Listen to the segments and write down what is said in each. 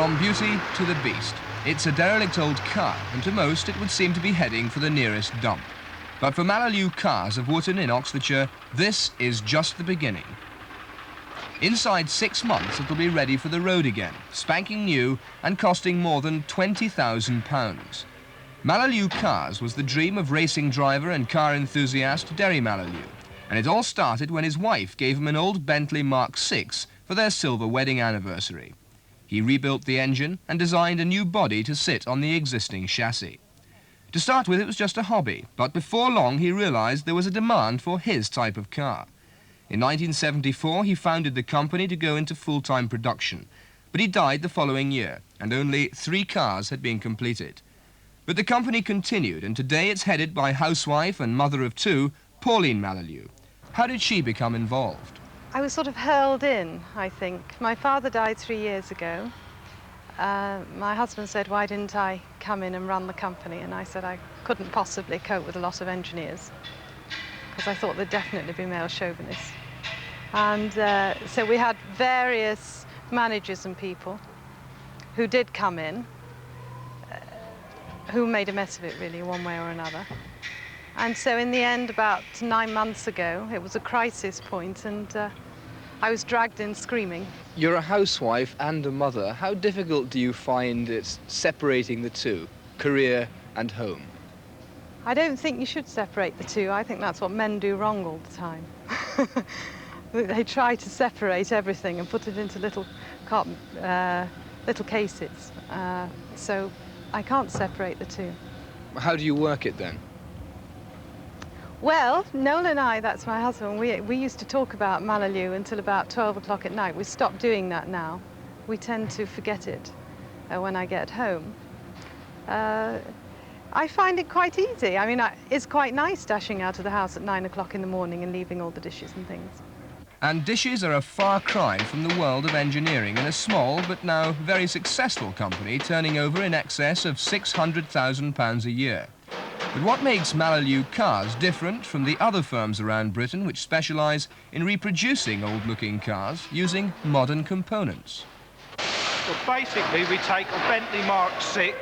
From beauty to the beast, it's a derelict old car, and to most it would seem to be heading for the nearest dump. But for Mallalieu Cars of Wootton in Oxfordshire, this is just the beginning. Inside 6 months it'll be ready for the road again, spanking new and costing more than £20,000. Mallalieu Cars was the dream of racing driver and car enthusiast Derry Mallalieu, and it all started when his wife gave him an old Bentley Mark VI for their silver wedding anniversary. He rebuilt the engine and designed a new body to sit on the existing chassis. To start with, it was just a hobby, but before long he realized there was a demand for his type of car. In 1974, he founded the company to go into full-time production, but he died the following year, and only 3 cars had been completed. But the company continued, and today it's headed by housewife and mother of 2, Pauline Mallalieu. How did she become involved? I was sort of hurled in, I think. My father died 3 years ago. My husband said, why didn't I come in and run the company? And I said I couldn't possibly cope with a lot of engineers, because I thought there'd definitely be male chauvinists. And so we had various managers and people who did come in, who made a mess of it really one way or another. And so in the end, about 9 months ago, it was a crisis point, and I was dragged in screaming. You're a housewife and a mother. How difficult do you find it separating the two, career and home? I don't think you should separate the two. I think that's what men do wrong all the time. They try to separate everything and put it into little cases. So I can't separate the two. How do you work it then? Well, Noel and I, that's my husband, we used to talk about Mallalieu until about 12 o'clock at night. We stopped doing that now. We tend to forget it when I get home. I find it quite easy. I mean, it's quite nice dashing out of the house at 9 o'clock in the morning and leaving all the dishes and things. And dishes are a far cry from the world of engineering in a small but now very successful company turning over in excess of £600,000 a year. But what makes Mallalieu Cars different from the other firms around Britain which specialise in reproducing old-looking cars using modern components? Well, basically we take a Bentley Mark VI,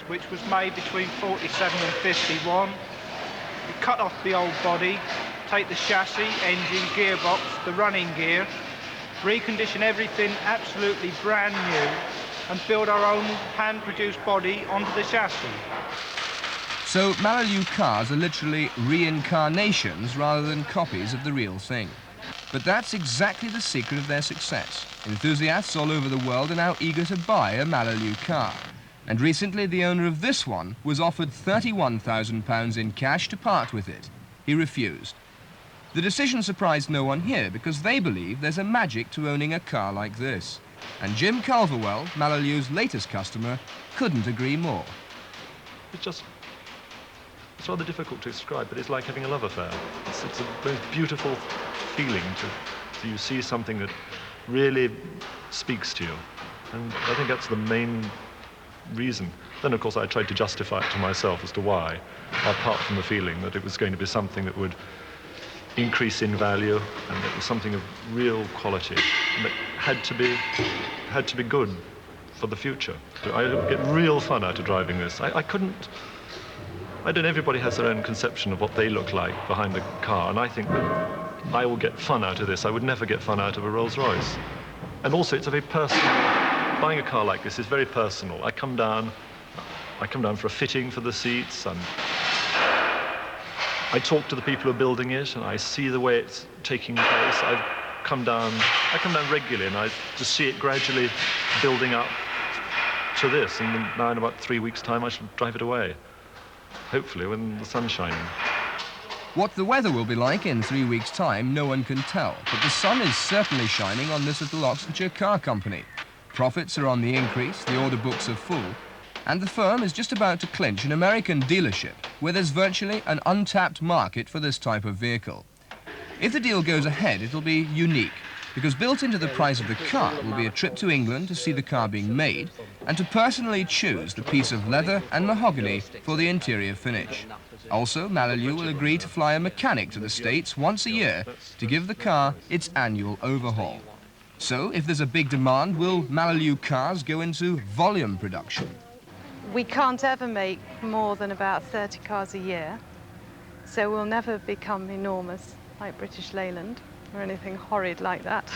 which was made between 47 and 51. We cut off the old body, take the chassis, engine, gearbox, the running gear, recondition everything absolutely brand new, and build our own hand-produced body onto the chassis. So Mallalieu Cars are literally reincarnations rather than copies of the real thing. But that's exactly the secret of their success. Enthusiasts all over the world are now eager to buy a Mallalieu car. And recently the owner of this one was offered £31,000 in cash to part with it. He refused. The decision surprised no one here because they believe there's a magic to owning a car like this. And Jim Culverwell, Mallalieu's latest customer, couldn't agree more. It's rather difficult to describe, but it's like having a love affair. It's a most beautiful feeling to you see something that really speaks to you. And I think that's the main reason. Then, of course, I tried to justify it to myself as to why, apart from the feeling that it was going to be something that would increase in value and that was something of real quality and that had to be good for the future. I get real fun out of driving this. I don't know, everybody has their own conception of what they look like behind a car, and I think that I will get fun out of this. I would never get fun out of a Rolls-Royce. And also, it's a very personal, buying a car like this is very personal. I come down for a fitting for the seats, and I talk to the people who are building it, and I see the way it's taking place. I come down regularly, and I just see it gradually building up to this, and now in about 3 weeks' time I shall drive it away. Hopefully when the sun's shining. What the weather will be like in 3 weeks' time, no one can tell, but the sun is certainly shining on this little Oxfordshire car company. Profits are on the increase, the order books are full, and the firm is just about to clinch an American dealership where there's virtually an untapped market for this type of vehicle. If the deal goes ahead, it'll be unique, because built into the price of the car will be a trip to England to see the car being made and to personally choose the piece of leather and mahogany for the interior finish. Also, Mallalieu will agree to fly a mechanic to the States once a year to give the car its annual overhaul. So, if there's a big demand, will Mallalieu cars go into volume production? We can't ever make more than about 30 cars a year, so we'll never become enormous like British Leyland or anything horrid like that.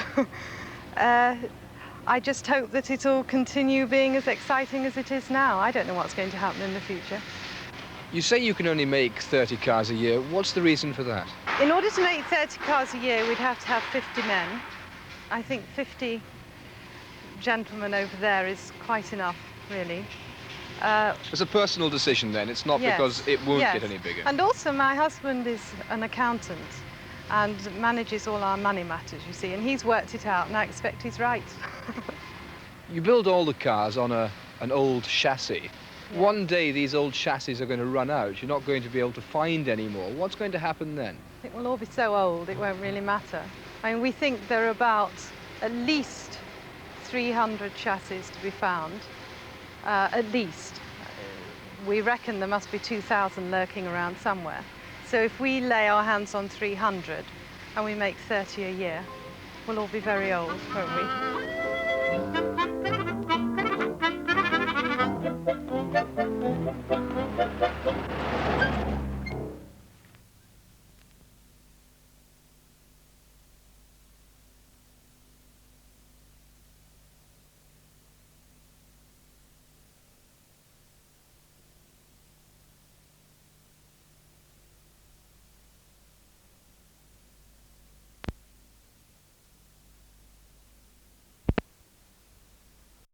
I just hope that it'll continue being as exciting as it is now. I don't know what's going to happen in the future. You say you can only make 30 cars a year. What's the reason for that? In order to make 30 cars a year, we'd have to have 50 men. I think 50 gentlemen over there is quite enough, really. It's a personal decision then, it's not Yes, because it won't yes. get any bigger. And also my husband is an accountant and manages all our money matters, you see, and he's worked it out and I expect he's right. You build all the cars on an old chassis. Yeah. One day these old chassis are going to run out, you're not going to be able to find any more. What's going to happen then? It will all be so old it won't really matter. I mean, we think there are about at least 300 chassis to be found. At least. We reckon there must be 2,000 lurking around somewhere. So if we lay our hands on 300 and we make 30 a year, we'll all be very old, won't we?